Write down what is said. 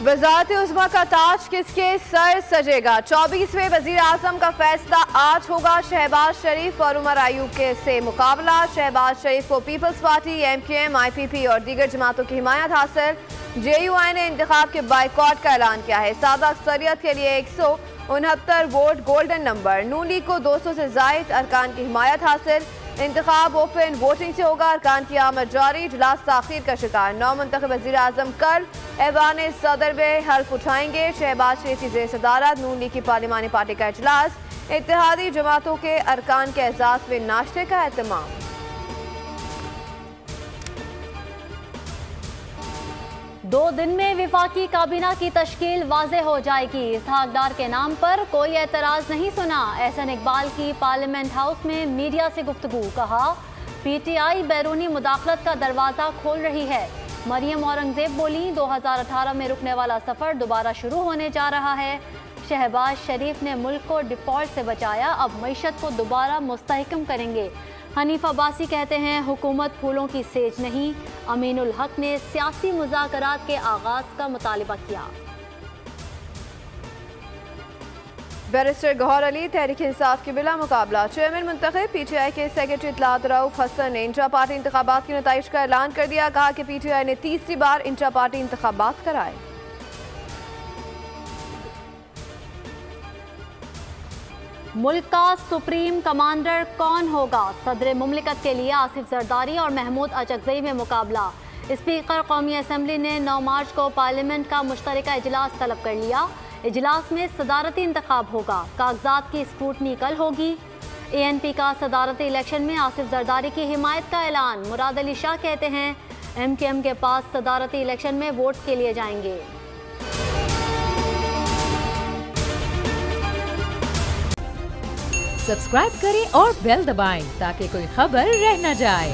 वज़ारत उज़्मा का ताज किसके सर सजेगा? 24वें वज़ीर आज़म का फैसला आज होगा। शहबाज शरीफ और उमर अयूब के से मुकाबला। शहबाज शरीफ को पीपल्स पार्टी, MQM, IPP और दीगर जमातों की हिमायत हासिल। JUI ने इंतखाब के बाइकॉट का ऐलान किया है। सादा अक्सरियत के लिए 169 वोट गोल्डन नंबर। नून लीग को 200 से जायद अरकान की हिमायत हासिल। इंतखाब ओपन वोटिंग से होगा। अरकान की आमद जारी। इजलास ताखीर का शिकार। नौ मुंतखब वज़ीर आज़म कल ऐवान सदर में हल्फ उठाएंगे। शहबाज शरीफ की ज़ेर सदारत नून लीग की पार्लिमानी पार्टी का इजलास। इत्तेहादी जमातों के अरकान के एजाज़ में नाश्ते का एहतमाम। दो दिन में विफाकी काबीना की तश्कील वाज़े हो जाएगी। इसहाक डार के नाम पर कोई एतराज़ नहीं सुना। एहसन इकबाल की पार्लियामेंट हाउस में मीडिया से गुफ्तगू। कहा PTI बैरूनी मुदाखलत का दरवाज़ा खोल रही है। मरियम औरंगजेब बोली 2018 में रुकने वाला सफ़र दोबारा शुरू होने जा रहा है। शहबाज शरीफ ने मुल्क को डिफ़ॉल्ट से बचाया, अब मईशत को दोबारा मुस्तहकम करेंगे। हनीफ अब्बासी कहते हैं हुकूमत फूलों की सेज नहीं। अमीनुल हक ने सियासी मुज़ाकरात के आगाज़ का मुतालिबा किया। बैरिस्टर गौहर अली तहरीक इंसाफ के बिला मुकाबला। चेयरमैन मुंतखब PTI के सेक्रेटरी इत्तलात रऊफ हसन ने इंट्रा पार्टी इंतखाबात के नताइज का ऐलान कर दिया। कहा कि PTI ने तीसरी बार इंट्रा पार्टी इंतखाबात कराए। मुल्क का सुप्रीम कमांडर कौन होगा? सदर मुमलिकत के लिए आसिफ जरदारी और महमूद अचकज़ई में मुकाबला। स्पीकर कौमी असम्बली ने 9 मार्च को पार्लियामेंट का मुश्तरका इजलास तलब कर लिया। इजलास में सदारती इंतखाब होगा। कागजात की स्क्रूटनी कल होगी। ANP का सदारती इलेक्शन में आसिफ जरदारी की हिमायत का ऐलान। मुराद अली शाह कहते हैं MQM के पास सदारती इलेक्शन में वोट के लिए जाएंगे। सब्सक्राइब करें और बेल दबाएं ताकि कोई खबर रह न जाए।